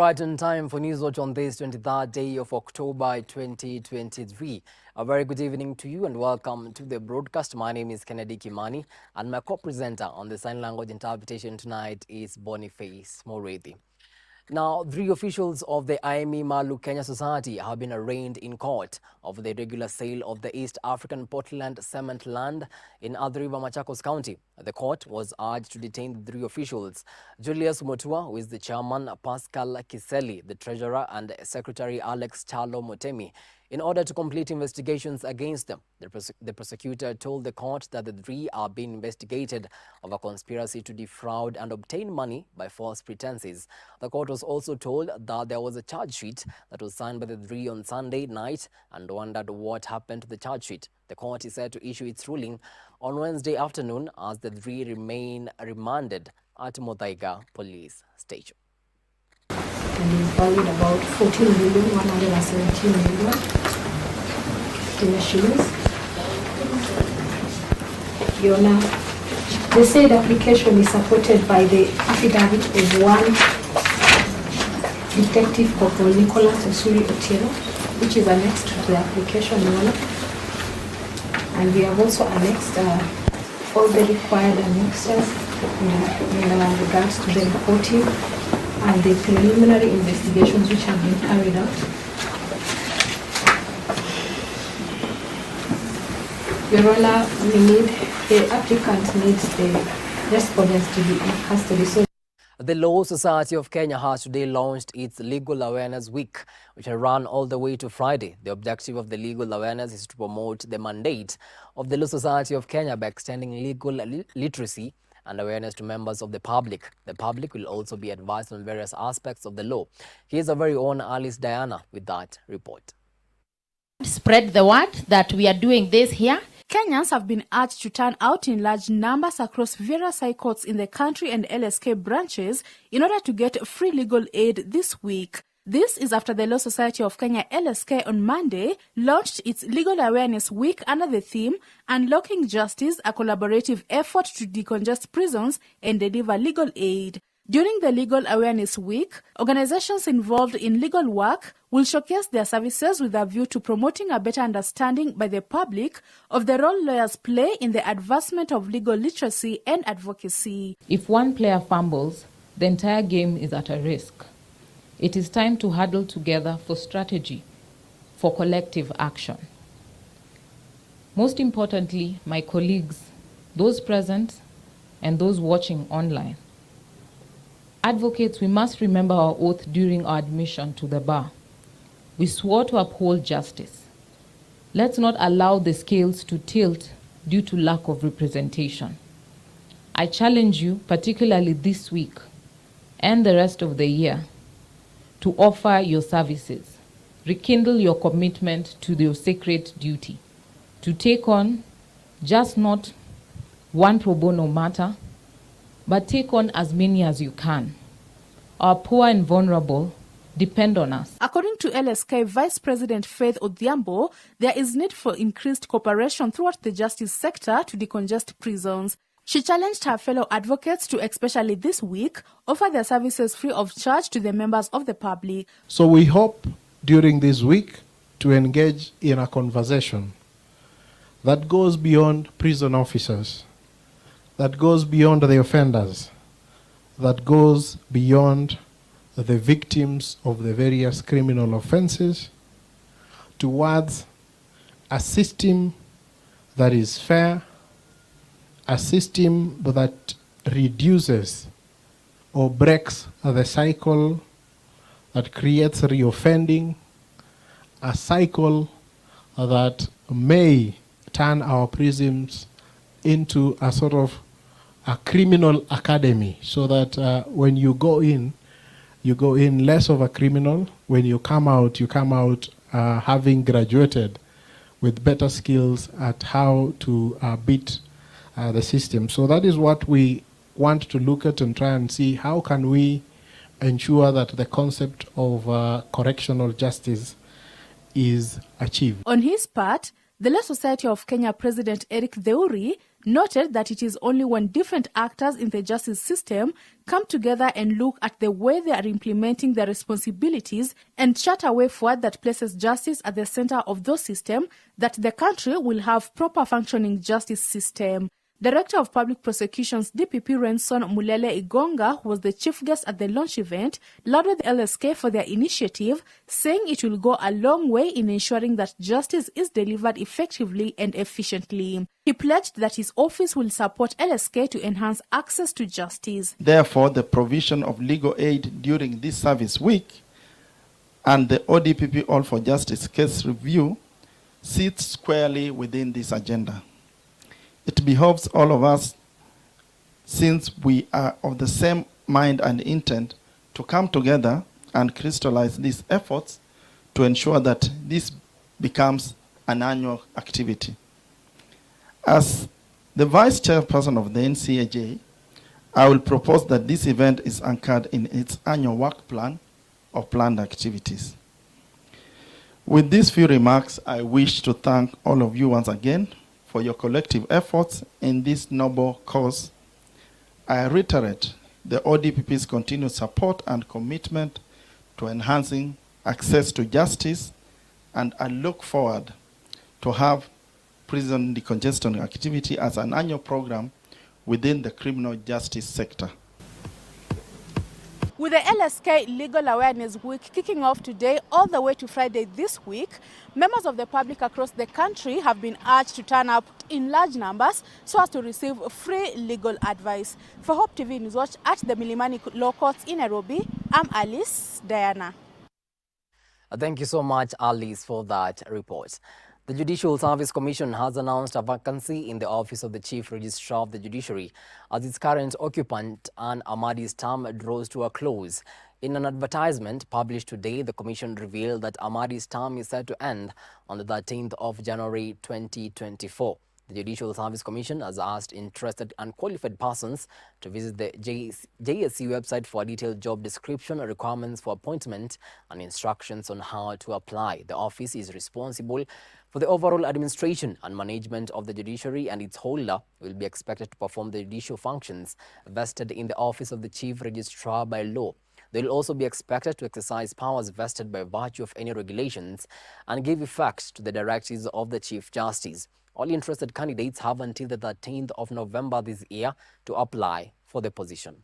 right on time for Newswatch on this 23rd day of October 2023. A very good evening to you and welcome to the broadcast. My name is Kimani and my co-presenter on the sign language interpretation tonight is Boniface Morethi. Now, 3 officials of the IME Malu Kenya Society have been arraigned in court over the irregular sale of the East African Portland cement land in Athi River, Machakos County. The court was urged to detain the 3 officials, Julius Mutua, who is the chairman, Pascal Kiseli, the treasurer, and Secretary Alex Chalo Motemi, in order to complete investigations against them. The prosecutor told the court that the 3 are being investigated over conspiracy to defraud and obtain money by false pretenses. The court was also told that there was a charge sheet that was signed by the 3 on Sunday night and wondered what happened to the charge sheet. The court is set to issue its ruling on Wednesday afternoon as the 3 remain remanded at Muthaiga Police Station. And is valued about 14,117 million Kenya shillings. Your Honor, the said application is supported by the affidavit of one Detective Corporal Nicholas Osuri Otieno, which is annexed to the application, Your Honor. And we have also annexed all the required annexes in regards to the reporting and the preliminary investigations which have been carried out. Your Honor, the applicant needs the respondents to be in custody. So the Law Society of Kenya has today launched its Legal Awareness Week, which will run all the way to Friday. The objective of the legal awareness is to promote the mandate of the Law Society of Kenya by extending legal literacy and awareness to members of the public. The public will also be advised on various aspects of the law. Here's our very own Alice Diana with that report. Spread the word that we are doing this here. Kenyans have been urged to turn out in large numbers across various high courts in the country and LSK branches in order to get free legal aid this week. This is after the Law Society of Kenya LSK on Monday launched its Legal Awareness Week under the theme Unlocking Justice, a collaborative effort to decongest prisons and deliver legal aid. During the Legal Awareness Week, organizations involved in legal work will showcase their services with a view to promoting a better understanding by the public of the role lawyers play in the advancement of legal literacy and advocacy. If one player fumbles, the entire game is at a risk. It is time to huddle together for strategy, for collective action. Most importantly, my colleagues, those present and those watching online. Advocates, we must remember our oath during our admission to the bar. We swore to uphold justice. Let's not allow the scales to tilt due to lack of representation. I challenge you, particularly this week and the rest of the year, to offer your services, rekindle your commitment to your sacred duty, to take on just not one pro bono matter, but take on as many as you can. Our poor and vulnerable depend on us. According to LSK Vice President Faith Odhiambo, there is need for increased cooperation throughout the justice sector to decongest prisons. She challenged her fellow advocates to, especially this week, offer their services free of charge to the members of the public. So we hope during this week to engage in a conversation that goes beyond prison officers, that goes beyond the offenders, that goes beyond the victims of the various criminal offenses, towards a system that is fair, a system that reduces or breaks the cycle that creates reoffending, a cycle that may turn our prisons into a sort of a criminal academy, so that when you go in less of a criminal. When you come out having graduated with better skills at how to beat the system. So that is what we want to look at and try and see how can we ensure that the concept of correctional justice is achieved. On his part, the Law Society of Kenya President Eric Theuri noted that it is only when different actors in the justice system come together and look at the way they are implementing their responsibilities and chart a way forward that places justice at the center of those systems that the country will have proper functioning justice system. Director of Public Prosecutions DPP Renson Mulele Igonga, who was the chief guest at the launch event, lauded the LSK for their initiative, saying it will go a long way in ensuring that justice is delivered effectively and efficiently. He pledged that his office will support LSK to enhance access to justice. Therefore, the provision of legal aid during this service week and the ODPP All for Justice case review sits squarely within this agenda. It behoves all of us, since we are of the same mind and intent, to come together and crystallize these efforts to ensure that this becomes an annual activity. As the Vice Chairperson of the NCAJ, I will propose that this event is anchored in its annual work plan or planned activities. With these few remarks, I wish to thank all of you once again for your collective efforts in this noble cause. I reiterate the ODPP's continued support and commitment to enhancing access to justice, and I look forward to have prison decongestion activity as an annual program within the criminal justice sector. With the LSK Legal Awareness Week kicking off today all the way to Friday this week, members of the public across the country have been urged to turn up in large numbers so as to receive free legal advice. For Hope TV Newswatch at the Milimani Law Courts in Nairobi, I'm Alice Diana. Thank you so much, Alice, for that report. The Judicial Service Commission has announced a vacancy in the office of the Chief Registrar of the Judiciary as its current occupant, Anne Amadi's term, draws to a close. In an advertisement published today, the Commission revealed that Amadi's term is set to end on the 13th of January 2024. The Judicial Service Commission has asked interested and qualified persons to visit the JSC website for a detailed job description, requirements for appointment, and instructions on how to apply. The office is responsible for the overall administration and management of the judiciary, and its holder will be expected to perform the judicial functions vested in the office of the Chief Registrar by law. They will also be expected to exercise powers vested by virtue of any regulations and give effect to the directives of the Chief Justice. All interested candidates have until the 13th of November this year to apply for the position.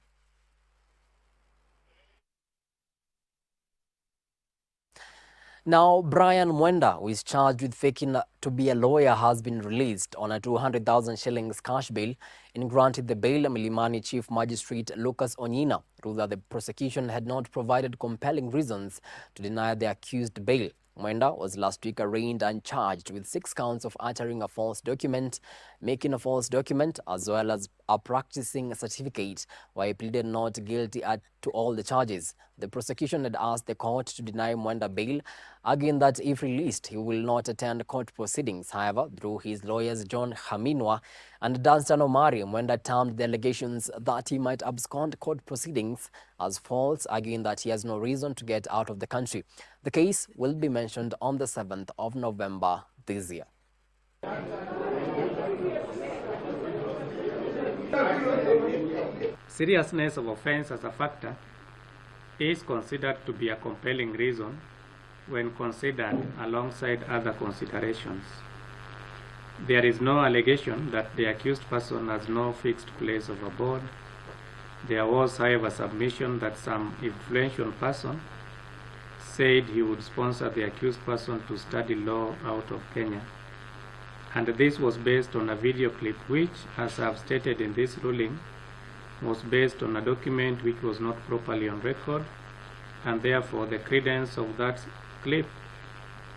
Now, Brian Mwenda, who is charged with faking to be a lawyer, has been released on a 200,000 shillings cash bail and granted the bail. Milimani Chief Magistrate Lucas Onyina ruled that the prosecution had not provided compelling reasons to deny the accused bail. Mwenda was last week arraigned and charged with 6 counts of uttering a false document, making a false document, as well as a practicing certificate, while he pleaded not guilty to all the charges. The prosecution had asked the court to deny Mwenda bail, arguing that if released, he will not attend court proceedings. However, through his lawyers John Haminwa and Dunstan Omari, Mwenda termed the allegations that he might abscond court proceedings as false, arguing that he has no reason to get out of the country. The case will be mentioned on the 7th of November this year. Seriousness of offense as a factor is considered to be a compelling reason when considered alongside other considerations. There is no allegation that the accused person has no fixed place of abode. There was, however, submission that some influential person said he would sponsor the accused person to study law out of Kenya. And this was based on a video clip which, as I have stated in this ruling, was based on a document which was not properly on record, and therefore the credence of that clip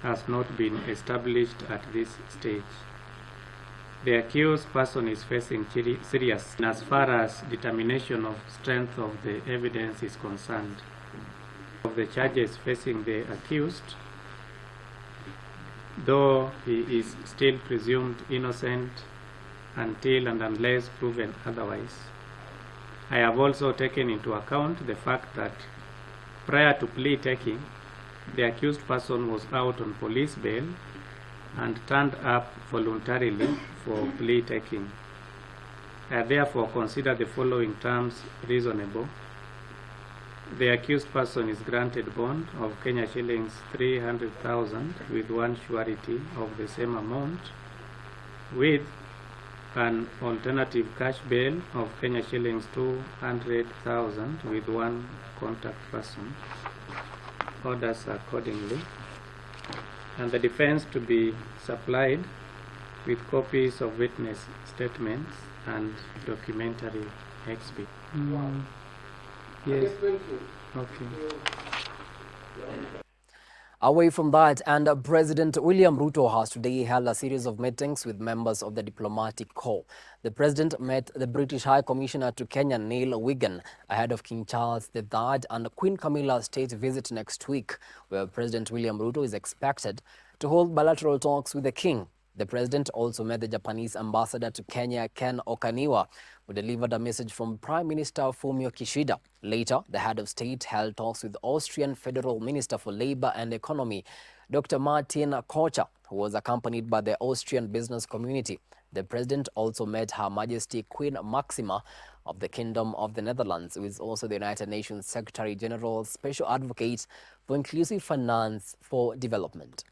has not been established at this stage. The accused person is facing serious as far as determination of strength of the evidence is concerned. Of the charges facing the accused, though he is still presumed innocent until and unless proven otherwise. I have also taken into account the fact that prior to plea taking, the accused person was out on police bail and turned up voluntarily for plea taking. therefore consider the following terms reasonable. The accused person is granted bond of Kenya shillings 300,000 with one surety of the same amount, with an alternative cash bail of Kenya shillings 200,000 with one contact person. Orders accordingly. And the defense to be supplied with copies of witness statements and documentary exhibit. Yes. Okay. Away from that, and President William Ruto has today held a series of meetings with members of the diplomatic corps. The president met the British High Commissioner to Kenya, Neil Wigan, ahead of King Charles III and Queen Camilla's state visit next week, where President William Ruto is expected to hold bilateral talks with the king. The president also met the Japanese ambassador to Kenya, Ken Okaniwa, who delivered a message from Prime Minister Fumio Kishida. Later, the head of state held talks with Austrian Federal Minister for Labor and Economy, Dr. Martin Kocher, who was accompanied by the Austrian business community. The president also met Her Majesty Queen Maxima of the Kingdom of the Netherlands, who is also the United Nations Secretary General Special Advocate for Inclusive Finance for Development.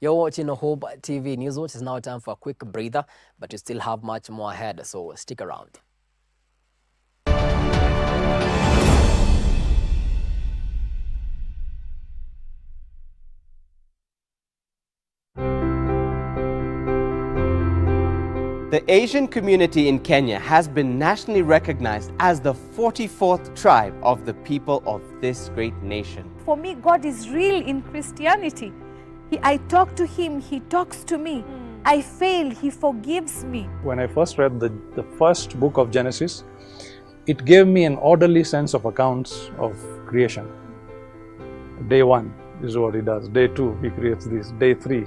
You're watching Hope TV Newswatch. It's now time for a quick breather, but you still have much more ahead, so stick around. The Asian community in Kenya has been nationally recognized as the 44th tribe of the people of this great nation. For me, God is real in Christianity. I talk to Him, He talks to me. I fail, He forgives me. When I first read the first book of Genesis, it gave me an orderly sense of accounts of creation. Day 1 is what He does. Day 2, He creates this. Day 3.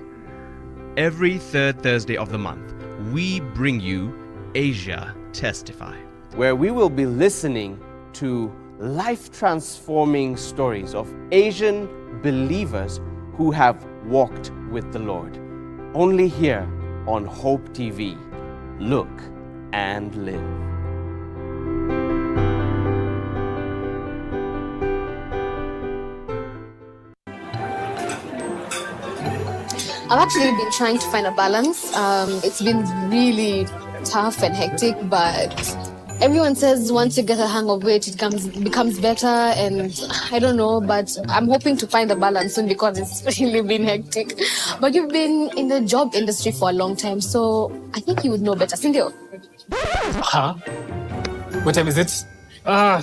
Every third Thursday of the month, we bring you Asia Testify, where we will be listening to life-transforming stories of Asian believers who have walked with the Lord. Only here on Hope TV. Look and live. I've actually been trying to find a balance. It's been really tough and hectic, but everyone says once you get a hang of it, it becomes better, and I don't know, but I'm hoping to find a balance soon because it's really been hectic. But you've been in the job industry for a long time, so I think you would know better. Sindio? Huh? What time is it? I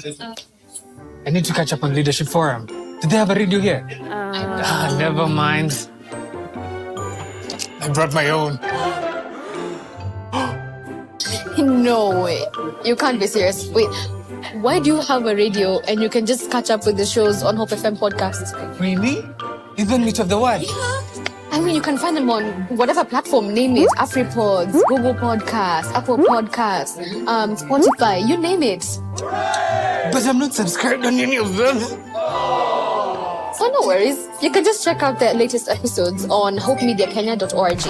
need to catch up on Leadership Forum. Do they have a radio here? Never mind. I brought my own. No way. You can't be serious. Wait, why do you have a radio and you can just catch up with the shows on Hope FM podcast? Really? Even Meet of the One? Yeah. I mean, you can find them on whatever platform, name it. AfriPods, Google Podcasts, Apple Podcasts, Spotify, you name it. But I'm not subscribed on any of them. So no worries. You can just check out the latest episodes on hopemediakenya.org.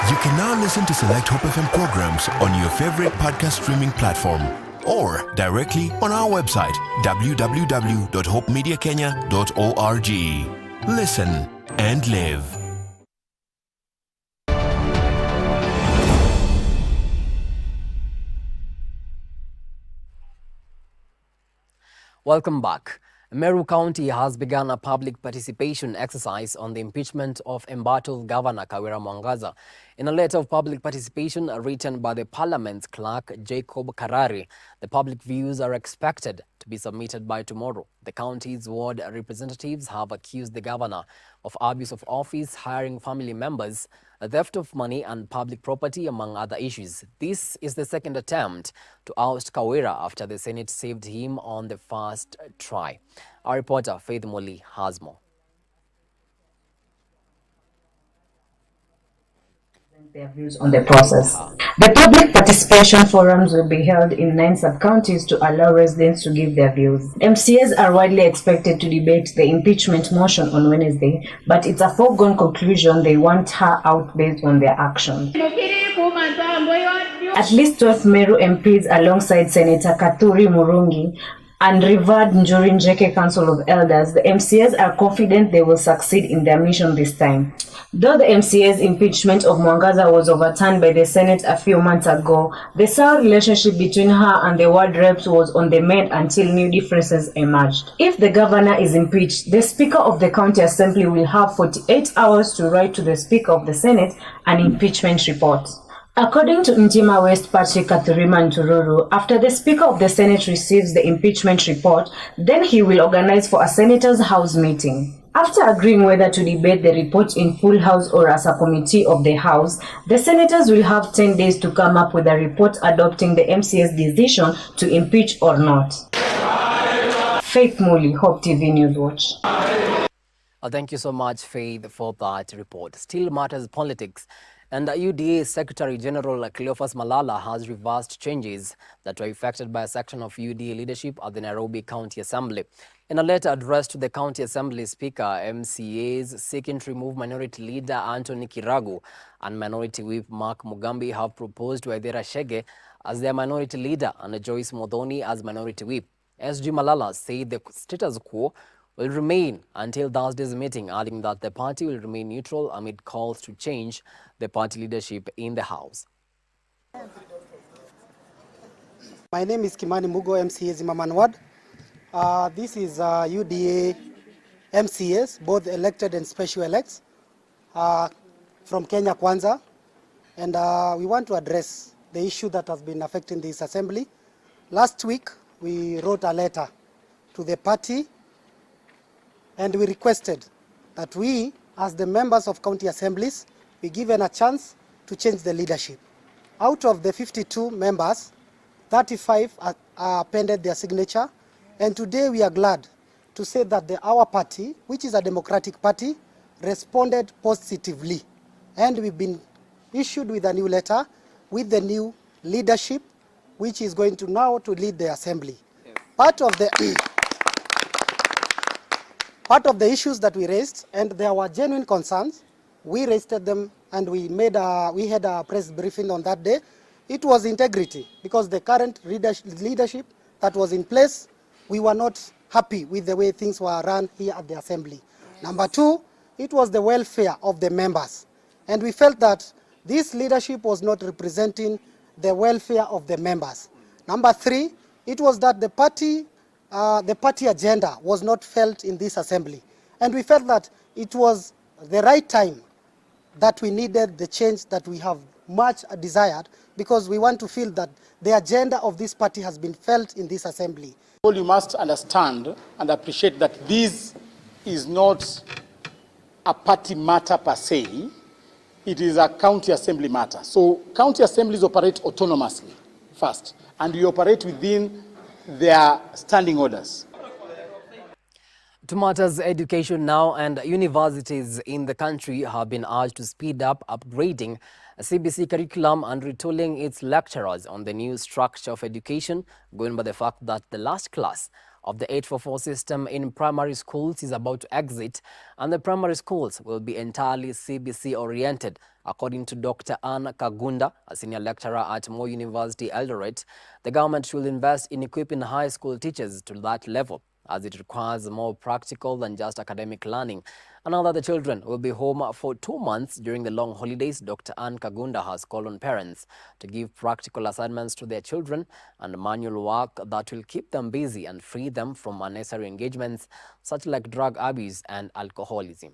You can now listen to select Hope FM programs on your favorite podcast streaming platform or directly on our website, www.hopemediakenya.org. Listen and live. Welcome back. Meru County has begun a public participation exercise on the impeachment of embattled Governor Kawira Mwangaza. In a letter of public participation written by the Parliament's clerk, Jacob Karari, the public views are expected to be submitted by tomorrow. The county's ward representatives have accused the governor of abuse of office, hiring family members, theft of money and public property, among other issues. This is the second attempt to oust Kawira after the Senate saved him on the first try. Our reporter, Faith Moli, has more. their views on the process. The public participation forums will be held in 9 sub-counties to allow residents to give their views. MCAs are widely expected to debate the impeachment motion on Wednesday, but it's a foregone conclusion they want her out based on their actions. At least 12 Meru MPs alongside Senator Kathuri Murungi and Revered Njuri Njeke Council of Elders, the MCAs are confident they will succeed in their mission this time. Though the MCA's impeachment of Mwangaza was overturned by the Senate a few months ago, the sour relationship between her and the ward reps was on the mend until new differences emerged. If the governor is impeached, the Speaker of the County Assembly will have 48 hours to write to the Speaker of the Senate an impeachment report. According to Njima West Party Kathurima Ntururu, after the Speaker of the Senate receives the impeachment report, then he will organize for a Senators' House meeting. After agreeing whether to debate the report in full House or as a committee of the House, the Senators will have 10 days to come up with a report adopting the MCA's decision to impeach or not. Faith Muli, Hope TV Newswatch. Thank you so much, Faith, for that report. Still matters politics. And UDA Secretary General Cleophas Malala has reversed changes that were effected by a section of UDA leadership at the Nairobi County Assembly. In a letter addressed to the County Assembly Speaker, MCAs seeking to remove Minority Leader Anthony Kiragu and Minority Whip Mark Mugambi have proposed Waithera Shege as their Minority Leader and Joyce Modhoni as Minority Whip. SG Malala said the status quo will remain until Thursday's meeting, adding that the party will remain neutral amid calls to change the party leadership in the House. My name is Kimani Mugo, MCA Zimmerman Ward. This is UDA MCAs, both elected and special elects from Kenya Kwanza. And we want to address the issue that has been affecting this assembly. Last week, we wrote a letter to the party and we requested that we, as the members of county assemblies, be given a chance to change the leadership. Out of the 52 members, 35 appended their signature, and today we are glad to say that our party, which is a democratic party, responded positively. And we've been issued with a new letter with the new leadership, which is going to now to lead the assembly. Yes. Part of the issues that we raised, and there were genuine concerns, we raised them and we had a press briefing on that day. It was integrity, because the current leadership that was in place, we were not happy with the way things were run here at the assembly. Yes. Number two, it was the welfare of the members. And we felt that this leadership was not representing the welfare of the members. Number three, it was that the party agenda was not felt in this assembly. And we felt that it was the right time that we needed the change that we have much desired, because we want to feel that the agenda of this party has been felt in this assembly. Well, you must understand and appreciate that this is not a party matter per se. It is a county assembly matter. So county assemblies operate autonomously first, and we operate within their standing orders. To matters education now, and universities in the country have been urged to speed up upgrading CBC curriculum and retooling its lecturers on the new structure of education, going by the fact that the last class of the 844 system in primary schools is about to exit, and the primary schools will be entirely CBC oriented. According to Dr. Anne Kagunda, a senior lecturer at Moi University Eldoret, the government should invest in equipping high school teachers to that level, as it requires more practical than just academic learning. And now that the children will be home for 2 months during the long holidays, Dr. Anne Kagunda has called on parents to give practical assignments to their children and manual work that will keep them busy and free them from unnecessary engagements such like drug abuse and alcoholism.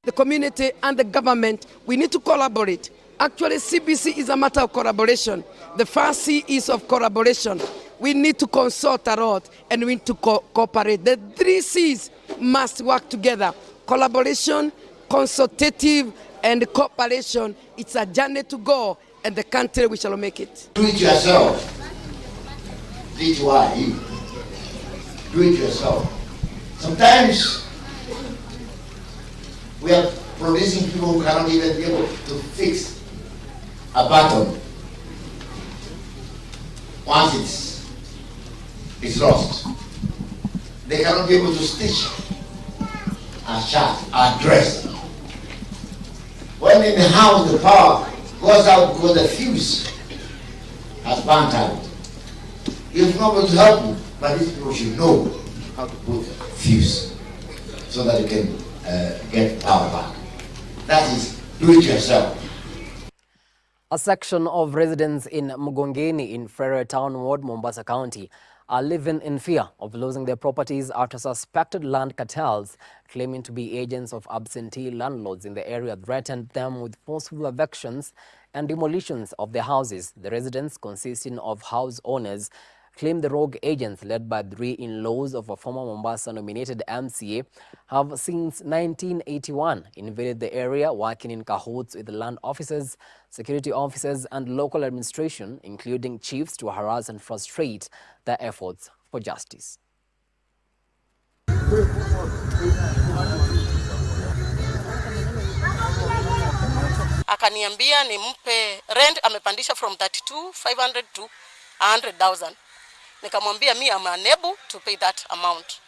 The community and the government, we need to collaborate. Actually, CBC is a matter of collaboration. The first C is of collaboration. We need to consult a lot and we need to cooperate. The 3 C's must work together. Collaboration, consultative, and cooperation. It's a journey to go, and the country we shall make it. Do it yourself. This is why you do it yourself. Sometimes We are producing people who cannot even be able to fix a button once it's lost. They cannot be able to stitch a shirt, a dress. When in the house the power goes out because the fuse has burnt out. If nobody to help you, but these people should know how to put fuse so that you can get power back. That is, do it yourself. A section of residents in Mugongeni in Frere Town Ward, Mombasa County, are living in fear of losing their properties after suspected land cartels claiming to be agents of absentee landlords in the area threatened them with forceful evictions and demolitions of their houses. The residents, consisting of house owners, claim the rogue agents led by 3 in-laws of a former Mombasa-nominated MCA have since 1981 invaded the area, working in cahoots with land officers, security officers and local administration, including chiefs, to harass and frustrate their efforts for justice. Akaniambia nimpe rent, amepandisha from 32,500 to 100,000. Nikamwambia me I'm unable to pay that amount.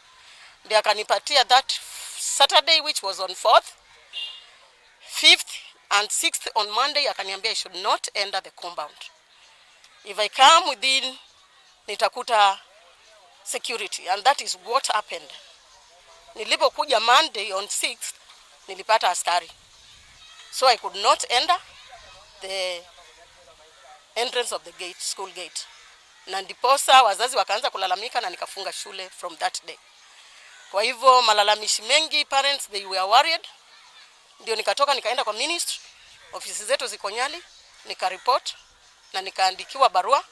Ndio akanipatia that Saturday, which was on 4th, 5th and 6th on Monday, akaniambia I should not enter the compound. If I come within, nitakuta security, and that is what happened. Nilipokuja Monday on 6th, nilipata askari. So I could not enter the entrance of the gate, school gate. Na ndiposa wazazi wakaanza kulalamika na nikafunga shule from that day. Kwa hivyo malalamishi mengi, parents they were worried. Ndio nikatoka nikaenda kwa ministry, ofisi zetu ziko Nyali, nikareport na nikaandikiwa barua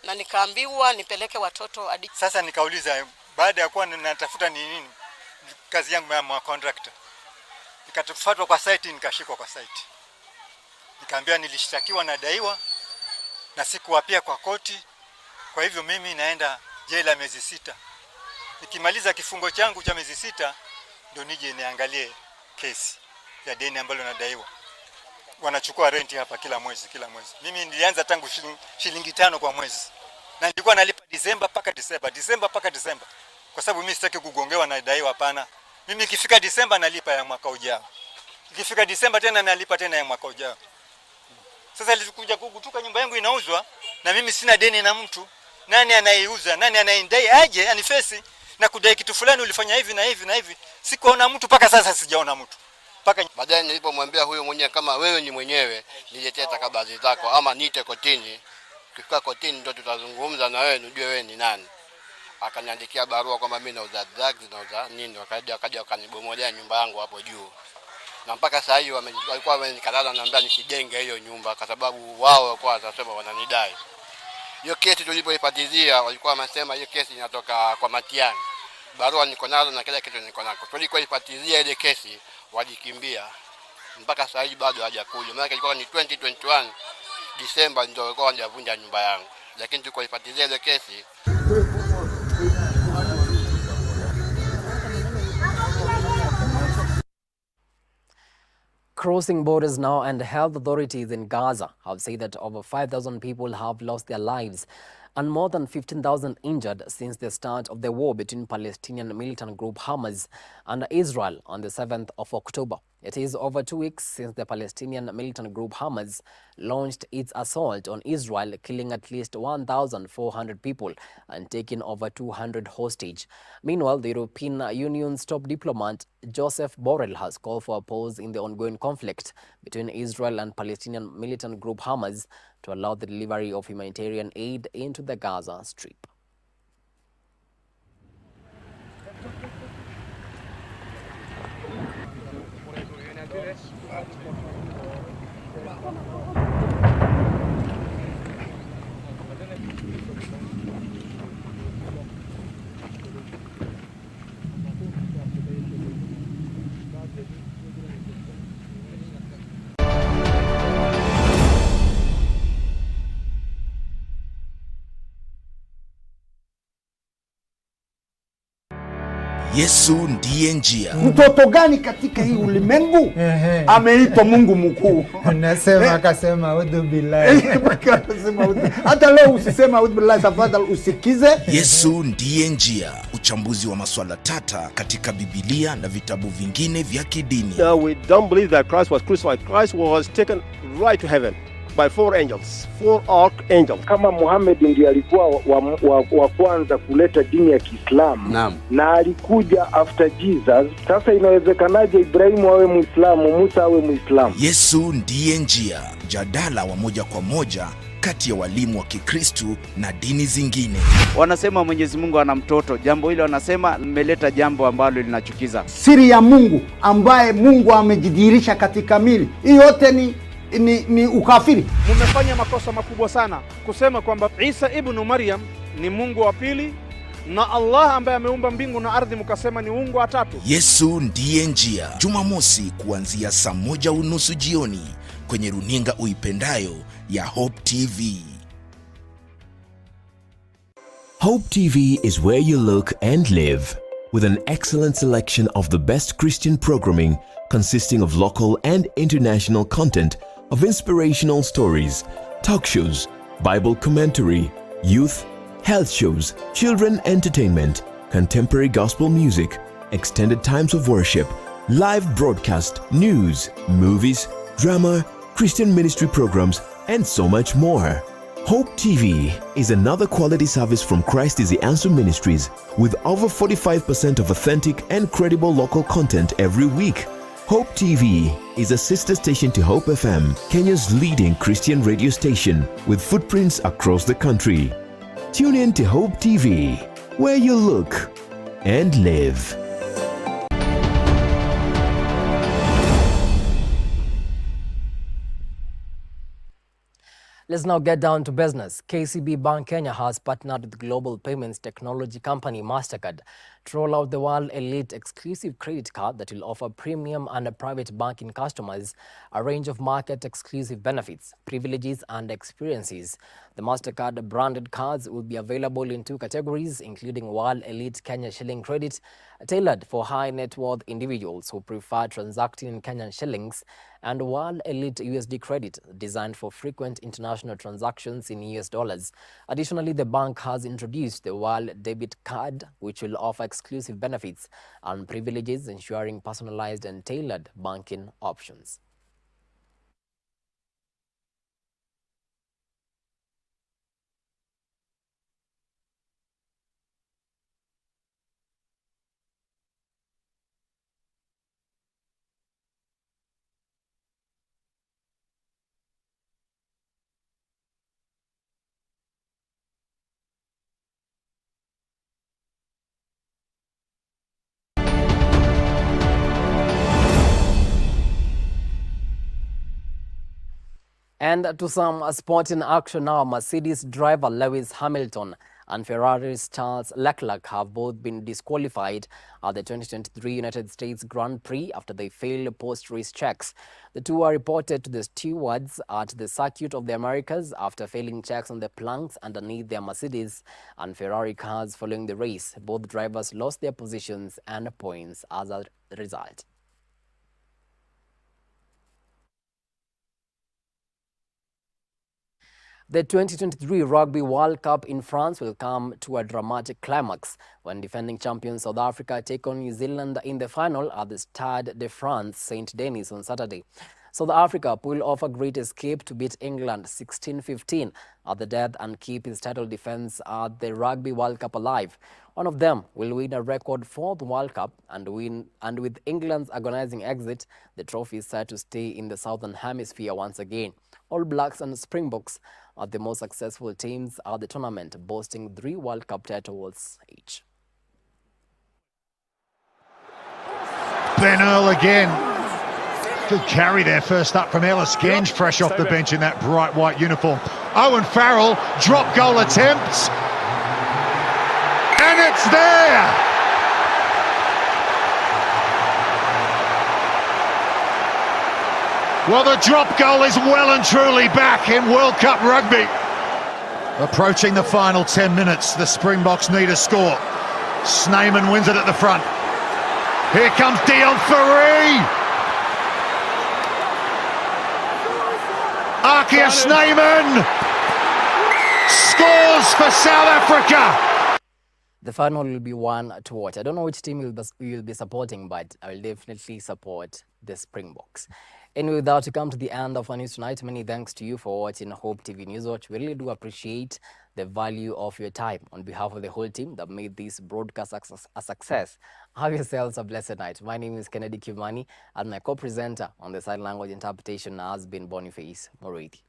na nikaambiwa nipeleke watoto hadi. Sasa nikauliza, baada ya kuwa natafuta ni nini kazi yangu ya contractor, nikatafuatwa kwa site, nikashikwa kwa site. Nikaambia nilishtakiwa na daiwa na sikuapia kwa koti. Kwa hivyo mimi naenda jela miezi 6. Nikimaliza kifungo changu cha miezi 6 ndio nije niangalie kesi ya deni ambalo nadaiwa. Wanachukua renti hapa kila mwezi. Mimi nilianza tangu shilingi 5 kwa mwezi. Na nilikuwa nalipa Disemba mpaka Disemba. Kwa sababu mimi sitaki kugongewa na daiwa, hapana. Mimi ikifika Disemba nalipa ya mwaka ujao. Ikifika Disemba tena nalipa tena ya mwaka ujao. Sasa nilikuja kugutuka, nyumba yangu inauzwa na mimi sina deni na mtu. Nani anayeuza? Nani anaindai aje anifesi na kudai kitu fulani ulifanya hivi na hivi na hivi? Sikuona mtu mpaka sasa, sijaona mtu. Mpaka baadaye nilipomwambia huyo mwenyewe kama wewe ni mwenyewe niletee stakabadhi zako ama niite kotini. Ukifika kotini ndio tutazungumza na wewe nijue wewe ni nani. Akaniandikia barua kwamba mimi nauza drugs, nauza nini, wakaja wakanibomolea nyumba yangu hapo juu. Na mpaka sasa hivi walikuwa wamenikataza, naambia nisijenge hiyo nyumba kwa sababu wao walikuwa wanasema wananidai. Hiyo kesi tulipoipatizia walikuwa wanasema hiyo kesi inatoka kwa Matiani. Barua niko nazo na kila kitu niko nako. Tulipoipatizia ile kesi wajikimbia. Mpaka sasa hivi bado hajakuja. Maana ilikuwa ni 2021 Disemba ndio walikuwa wanavunja nyumba yangu. Lakini tulipoipatizia ile kesi Crossing borders now, and health authorities in Gaza have said that over 5,000 people have lost their lives and more than 15,000 injured since the start of the war between Palestinian militant group Hamas and Israel on the 7th of October. It is over 2 weeks since the Palestinian militant group Hamas launched its assault on Israel, killing at least 1,400 people and taking over 200 hostage. Meanwhile, the European Union's top diplomat Joseph Borrell has called for a pause in the ongoing conflict between Israel and Palestinian militant group Hamas to allow the delivery of humanitarian aid into the Gaza Strip. Yesu ndiye njia. Mtoto gani katika hii ulimwengu ameitwa Mungu mkuu? Nasema akasema udhu billahi. Hata leo usisema udhu billahi, tafadhali usikize. Yesu ndiye njia. Uchambuzi wa masuala tata katika Biblia na vitabu vingine vya kidini. Now we don't believe that Christ was crucified. Christ was taken right to heaven by 4 angels, 4 archangels. Kama Muhammad ndiye alikuwa wa kwanza kuleta dini ya Kiislamu na alikuja after Jesus, sasa inawezekanaje Ibrahimu awe Muislamu, Musa awe Muislamu? Yesu ndiye njia. Jadala wa moja kwa moja kati ya walimu wa Kikristo na dini zingine. Wanasema Mwenyezi Mungu ana mtoto. Jambo hilo wanasema limeleta jambo ambalo linachukiza. Siri ya Mungu ambaye Mungu amejidhihirisha katika mili. Hii yote ni ukafiri. Mmefanya makosa makubwa sana kusema kwamba Isa ibn Maryam ni Mungu wa pili na Allah ambaye ameumba mbingu na ardhi mkasema ni Mungu wa tatu. Yesu ndiye njia. Jumamosi kuanzia saa 1:30 jioni kwenye runinga uipendayo ya Hope TV. Hope TV is where you look and live, with an excellent selection of the best Christian programming consisting of local and international content, of inspirational stories, talk shows, Bible commentary, youth, health shows, children entertainment, contemporary gospel music, extended times of worship, live broadcast, news, movies, drama, Christian ministry programs, and so much more. Hope TV is another quality service from Christ is the Answer Ministries, with over 45% of authentic and credible local content every week. Hope TV is a sister station to Hope FM, Kenya's leading Christian radio station, with footprints across the country. Tune in to Hope TV, where you look and live. Let's now get down to business. KCB Bank Kenya has partnered with global payments technology company MasterCard to roll out the World Elite exclusive credit card that will offer premium and private banking customers a range of market-exclusive benefits, privileges, and experiences. The MasterCard branded cards will be available in 2 categories, including World Elite Kenya Shilling Credit, tailored for high net worth individuals who prefer transacting in Kenyan shillings, and World Elite USD Credit, designed for frequent international transactions in US dollars. Additionally, the bank has introduced the World Debit Card, which will offer exclusive benefits and privileges, ensuring personalized and tailored banking options. And to some sporting action now, Mercedes driver Lewis Hamilton and Ferrari's Charles Leclerc have both been disqualified at the 2023 United States Grand Prix after they failed post-race checks. The two were reported to the stewards at the Circuit of the Americas after failing checks on the planks underneath their Mercedes and Ferrari cars following the race. Both drivers lost their positions and points as a result. The 2023 Rugby World Cup in France will come to a dramatic climax when defending champions South Africa take on New Zealand in the final at the Stade de France St. Denis on Saturday. South Africa pulled off a great escape to beat England 16-15 at the death and keep its title defense at the Rugby World Cup alive. One of them will win a record 4th World Cup and with England's agonizing exit, the trophy is set to stay in the Southern Hemisphere once again. All Blacks and Springboks are the most successful teams at the tournament, boasting 3 World Cup titles each. Ben Earl again. Good carry there, first up from Ellis Genge, fresh off the bench in that bright white uniform. Owen Farrell, drop goal attempts. And it's there! Well, the drop goal is well and truly back in World Cup rugby. Approaching the final 10 minutes, the Springboks need a score. Snyman wins it at the front. Here comes Dion Ferree. Arceus Neyman scores for South Africa. The final will be one to watch. I don't know which team you'll be supporting, but I will definitely support the Springboks. Anyway, with that, we come to the end of our news tonight. Many thanks to you for watching Hope TV Newswatch. We really do appreciate the value of your time. On behalf of the whole team that made this broadcast a success, have yourselves a blessed night. My name is Kimani, and my co-presenter on the sign language interpretation has been Boniface Moredi.